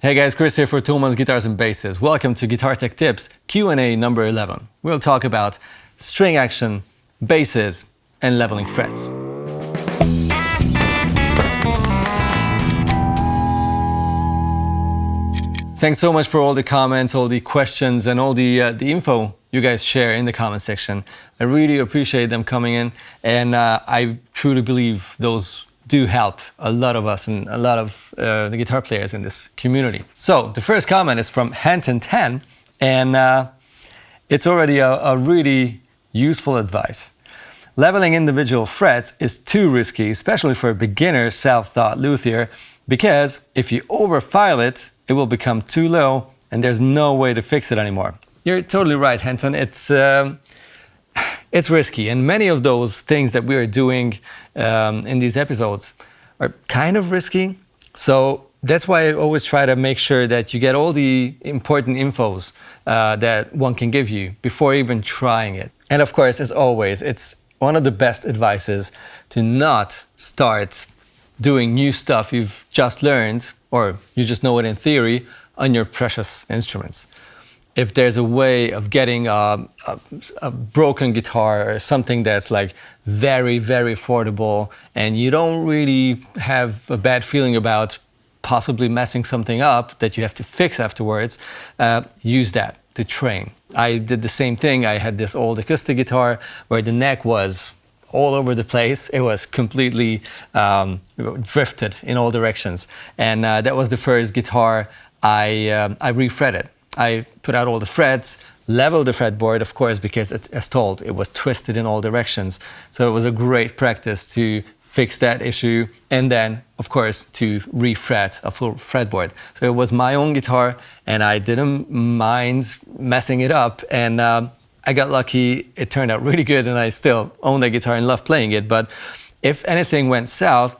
Hey guys, Chris here for Thomann Guitars and Basses. Welcome to Guitar Tech Tips Q&A number 11. We'll talk about string action, basses, and leveling frets. Thanks so much for all the comments, all the questions, and all the info you guys share in the comment section. I really appreciate them coming in, and I truly believe those do help a lot of us and a lot of the guitar players in this community. So the first comment is from Hanton10, and it's already a really useful advice. Leveling individual frets is too risky, especially for a beginner self-taught luthier, because if you overfile it, it will become too low and there's no way to fix it anymore. You're totally right, Hanton. It's risky, and many of those things that we are doing in these episodes are kind of risky. So that's why I always try to make sure that you get all the important infos that one can give you before even trying it. And of course, as always, it's one of the best advices to not start doing new stuff you've just learned, or you just know it in theory, on your precious instruments. If there's a way of getting a broken guitar or something that's like very, very affordable, and you don't really have a bad feeling about possibly messing something up that you have to fix afterwards, use that to train. I did the same thing. I had this old acoustic guitar where the neck was all over the place. It was completely drifted in all directions. And that was the first guitar I refretted. I put out all the frets, leveled the fretboard, of course, because as told, it was twisted in all directions. So it was a great practice to fix that issue, and then, of course, to refret a full fretboard. So it was my own guitar, and I didn't mind messing it up, and I got lucky. It turned out really good, and I still own that guitar and love playing it. But if anything went south,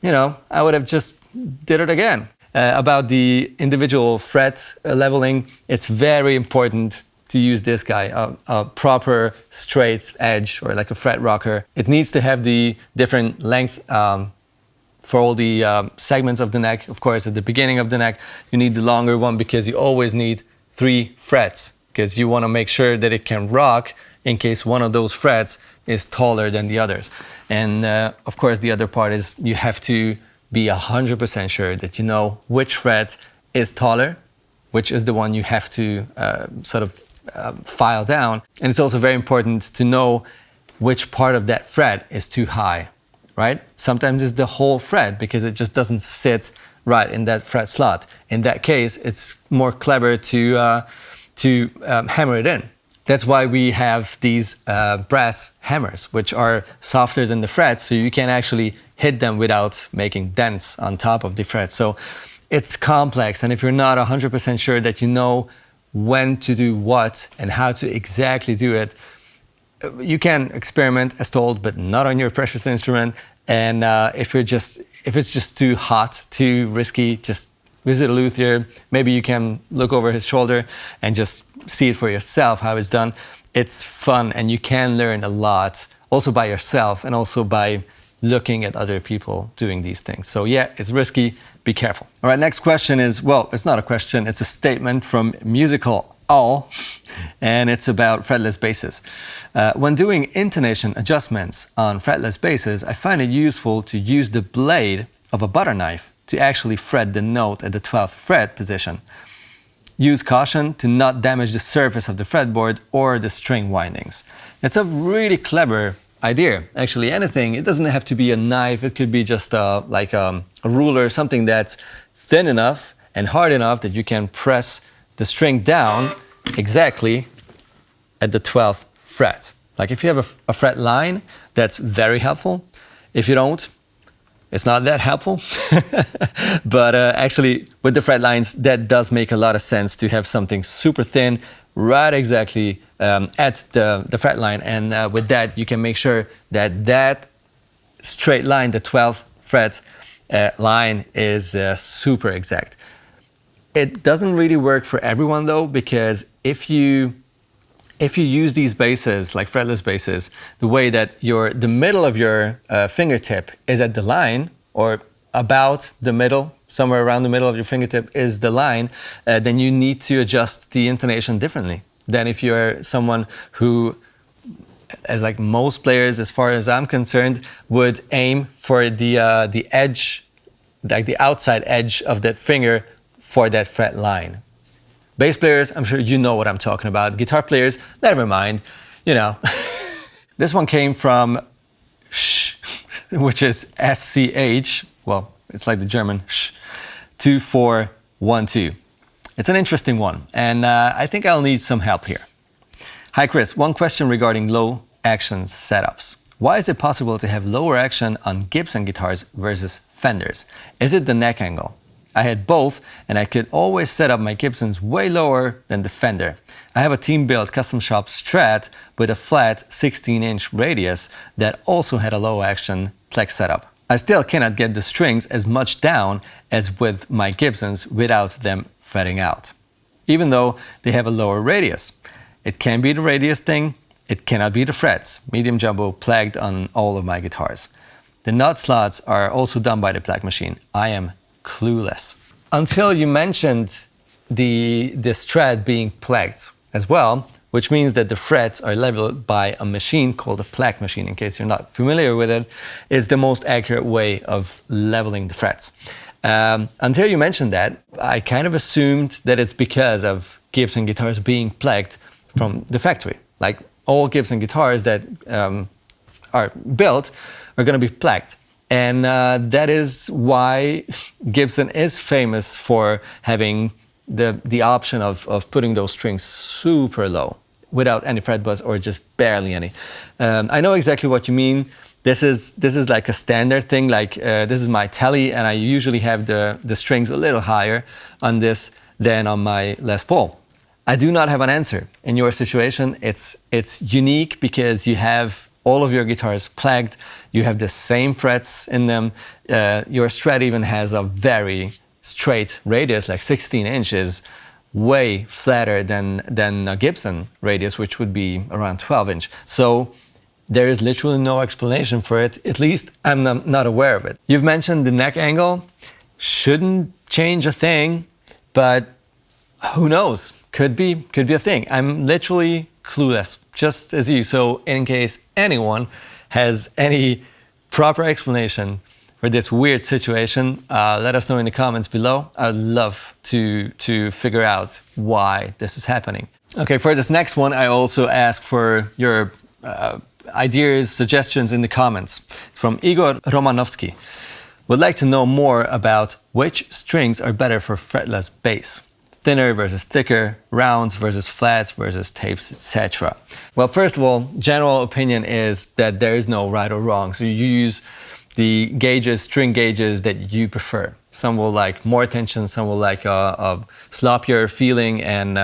you know, I would have just did it again. About the individual fret leveling, it's very important to use this guy, a proper straight edge, or like a fret rocker. It needs to have the different length for all the segments of the neck. Of course, at the beginning of the neck, you need the longer one because you always need 3 frets, because you want to make sure that it can rock in case one of those frets is taller than the others. And of course, the other part is you have to be 100% sure that you know which fret is taller, which is the one you have to file down. And it's also very important to know which part of that fret is too high, right? Sometimes it's the whole fret because it just doesn't sit right in that fret slot. In that case, it's more clever to hammer it in. That's why we have these brass hammers, which are softer than the frets, so you can actually hit them without making dents on top of the frets. So it's complex, and if you're not 100% sure that you know when to do what and how to exactly do it, you can experiment as told, but not on your precious instrument. And if it's just too hot, too risky, just visit a luthier. Maybe you can look over his shoulder and just see it for yourself how it's done. It's fun, and you can learn a lot also by yourself and also by looking at other people doing these things. So yeah, it's risky, be careful. All right, next question is, well, it's not a question, it's a statement from Musical All, and it's about fretless basses. When doing intonation adjustments on fretless basses, I find it useful to use the blade of a butter knife to actually fret the note at the 12th fret position. Use caution to not damage the surface of the fretboard or the string windings. It's a really clever idea. Actually, anything, it doesn't have to be a knife, it could be just a ruler, something that's thin enough and hard enough that you can press the string down exactly at the 12th fret. Like if you have a fret line, that's very helpful. If you don't, it's not that helpful. But actually, with the fret lines, that does make a lot of sense to have something super thin, right exactly at the fret line. And with that, you can make sure that that straight line, the 12th fret line, is super exact. It doesn't really work for everyone though, because if you use these basses, like fretless basses, the way that the middle of your fingertip is at the line, or about the middle, somewhere around the middle of your fingertip is the line, then you need to adjust the intonation differently than if you're someone who, as like most players, as far as I'm concerned, would aim for the edge, like the outside edge of that finger for that fret line. Bass players, I'm sure you know what I'm talking about. Guitar players, never mind, you know. This one came from sh, which is SCH, well, it's like the German sh, 2412. It's an interesting one, and I think I'll need some help here. Hi Chris, one question regarding low action setups. Why is it possible to have lower action on Gibson guitars versus Fenders? Is it the neck angle? I had both, and I could always set up my Gibsons way lower than the Fender. I have a team-built custom shop Strat with a flat 16-inch radius that also had a low-action plex setup. I still cannot get the strings as much down as with my Gibsons without them fretting out, even though they have a lower radius. It can be the radius thing, it cannot be the frets. Medium jumbo plagued on all of my guitars. The nut slots are also done by the plag machine. I am clueless. Until you mentioned the Strat being plagued as well, which means that the frets are leveled by a machine called a plag machine. In case you're not familiar with it, is the most accurate way of leveling the frets. Until you mentioned that, I kind of assumed that it's because of Gibson guitars being plagued from the factory. Like all Gibson guitars that are built are going to be plagued. And that is why Gibson is famous for having the option of putting those strings super low without any fret buzz or just barely any. I know exactly what you mean. This is like a standard thing. Like this is my Tele, and I usually have the strings a little higher on this than on my Les Paul. I do not have an answer. In your situation, it's unique because you have all of your guitars plagued, you have the same frets in them, your Strat even has a very straight radius, like 16 inches, way flatter than a Gibson radius, which would be around 12 inch. So there is literally no explanation for it, at least I'm not aware of it. You've mentioned the neck angle, shouldn't change a thing, but who knows, could be a thing. I'm literally clueless, just as you. So in case anyone has any proper explanation for this weird situation, let us know in the comments below. I'd love to figure out why this is happening. Okay, for this next one, I also ask for your ideas, suggestions in the comments. It's from Igor Romanovsky. Would like to know more about which strings are better for fretless bass. Thinner versus thicker, rounds versus flats versus tapes, etc. Well, first of all, general opinion is that there is no right or wrong. So you use the gauges, string gauges that you prefer. Some will like more tension, some will like a sloppier feeling and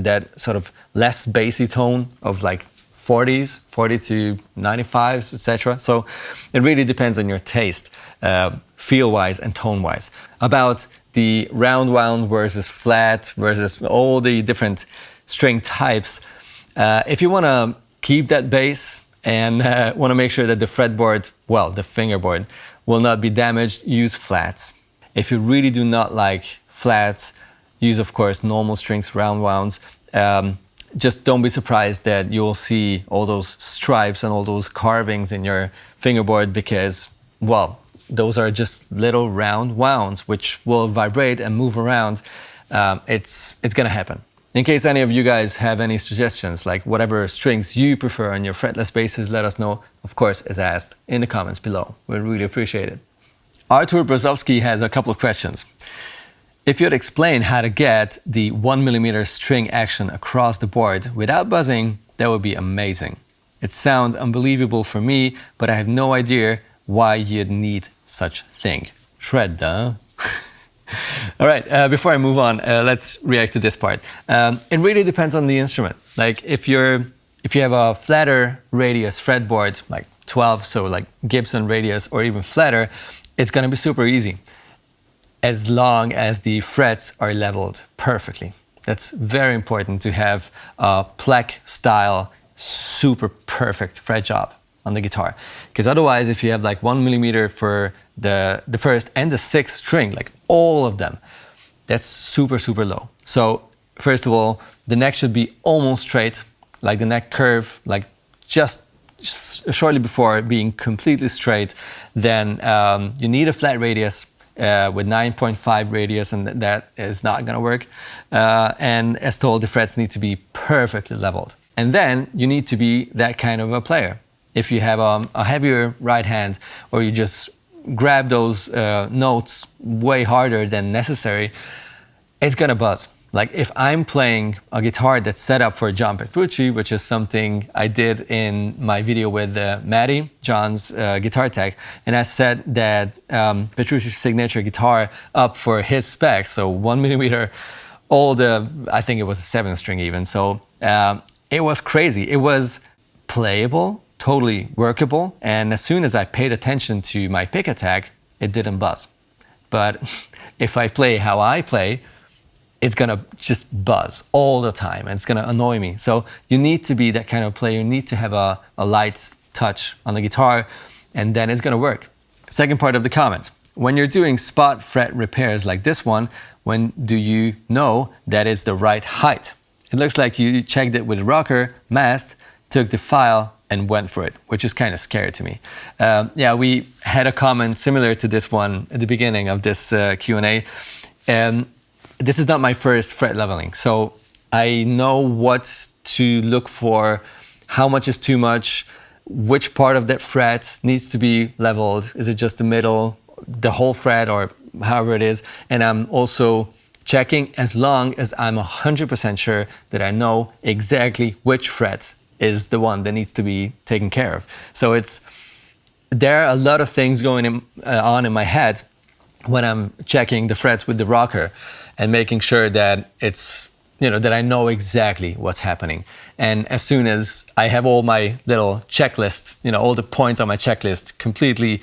that sort of less bassy tone of like 40s, 40 to 95s, etc. So it really depends on your taste, feel-wise and tone-wise. About the round wound versus flat versus all the different string types. If you want to keep that bass and want to make sure that the fretboard, well, the fingerboard, will not be damaged, use flats. If you really do not like flats, use, of course, normal strings, round wounds. Just don't be surprised that you'll see all those stripes and all those carvings in your fingerboard because, well, those are just little round wounds which will vibrate and move around. It's gonna happen. In case any of you guys have any suggestions, like whatever strings you prefer on your fretless basses, let us know, of course, as asked in the comments below. We'd really appreciate it. Artur Brzozowski has a couple of questions. If you'd explain how to get the 1mm string action across the board without buzzing, that would be amazing. It sounds unbelievable for me, but I have no idea why you'd need such thing. Shred, huh? All right, before I move on, let's react to this part. It really depends on the instrument. Like if you have a flatter radius fretboard, like 12, so like Gibson radius or even flatter, it's gonna be super easy as long as the frets are leveled perfectly. That's very important to have a plaque style, super perfect fret job on the guitar. Because otherwise, if you have like 1mm for the first and the sixth string, like all of them, that's super, super low. So first of all, the neck should be almost straight, like the neck curve, like just shortly before being completely straight. Then you need a flat radius with 9.5 radius, and that is not gonna work. And as told, the frets need to be perfectly leveled. And then you need to be that kind of a player. If you have a heavier right hand, or you just grab those notes way harder than necessary, it's gonna buzz. Like if I'm playing a guitar that's set up for John Petrucci, which is something I did in my video with Matty, John's guitar tech, and I set that Petrucci's signature guitar up for his specs, so 1 millimeter, I think it was a 7 string even, so it was crazy. It was playable, totally workable, and as soon as I paid attention to my pick attack, it didn't buzz. But if I play how I play, it's gonna just buzz all the time and it's gonna annoy me. So you need to be that kind of player. You need to have a light touch on the guitar, and then it's gonna work. Second part of the comment: when you're doing spot fret repairs like this one, when do you know that it's the right height? It looks like you checked it with a rocker, masked, took the file and went for it, which is kind of scary to me. Yeah, we had a comment similar to this one at the beginning of this Q&A. This is not my first fret leveling, so I know what to look for, how much is too much, which part of that fret needs to be leveled. Is it just the middle, the whole fret, or however it is? And I'm also checking as long as I'm 100% sure that I know exactly which fret is the one that needs to be taken care of. So there are a lot of things going on in my head when I'm checking the frets with the rocker and making sure that it's, that I know exactly what's happening. And as soon as I have all my little checklists, all the points on my checklist completely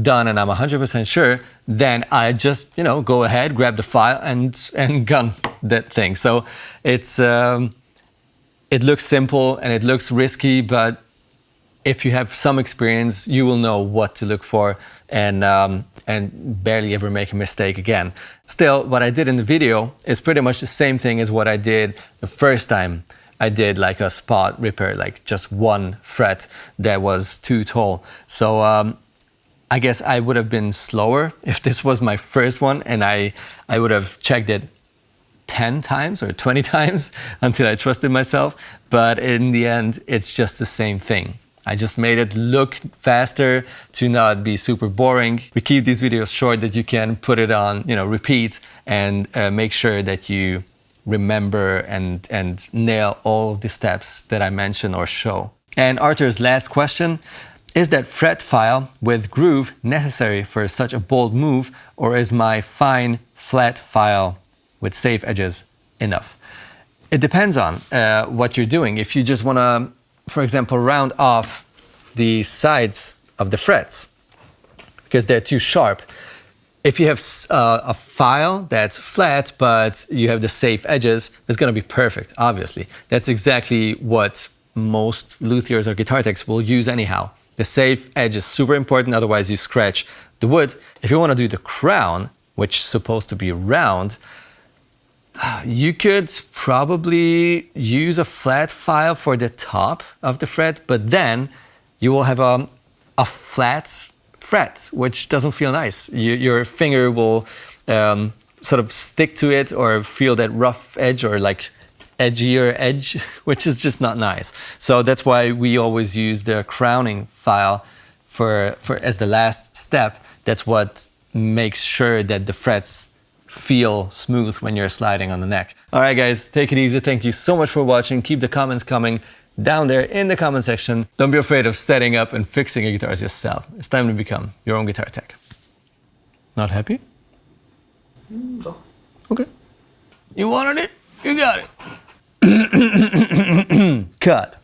done and I'm 100% sure, then I just, go ahead, grab the file and gun that thing. So it looks simple and it looks risky, but if you have some experience, you will know what to look for and barely ever make a mistake again. Still, what I did in the video is pretty much the same thing as what I did the first time I did like a spot repair, like just one fret that was too tall. So I guess I would have been slower if this was my first one, and I would have checked it 10 times or 20 times until I trusted myself. But in the end, it's just the same thing. I just made it look faster to not be super boring. We keep these videos short that you can put it on, repeat, and make sure that you remember and nail all the steps that I mention or show. And Arthur's last question: is that fret file with groove necessary for such a bold move, or is my fine flat file with safe edges enough? It depends on what you're doing. If you just want to, for example, round off the sides of the frets because they're too sharp. If you have a file that's flat, but you have the safe edges, that's going to be perfect, obviously. That's exactly what most luthiers or guitar techs will use anyhow. The safe edge is super important, otherwise you scratch the wood. If you want to do the crown, which is supposed to be round, you could probably use a flat file for the top of the fret, but then you will have a flat fret, which doesn't feel nice. Your finger will sort of stick to it or feel that rough edge or like edgier edge, which is just not nice. So that's why we always use the crowning file for as the last step. That's what makes sure that the frets feel smooth when you're sliding on the neck. All right, guys, take it easy. Thank you so much for watching. Keep the comments coming down there in the comment section. Don't be afraid of setting up and fixing your guitars yourself. It's time to become your own guitar tech. Not happy? No. Okay. You wanted it? You got it. Cut.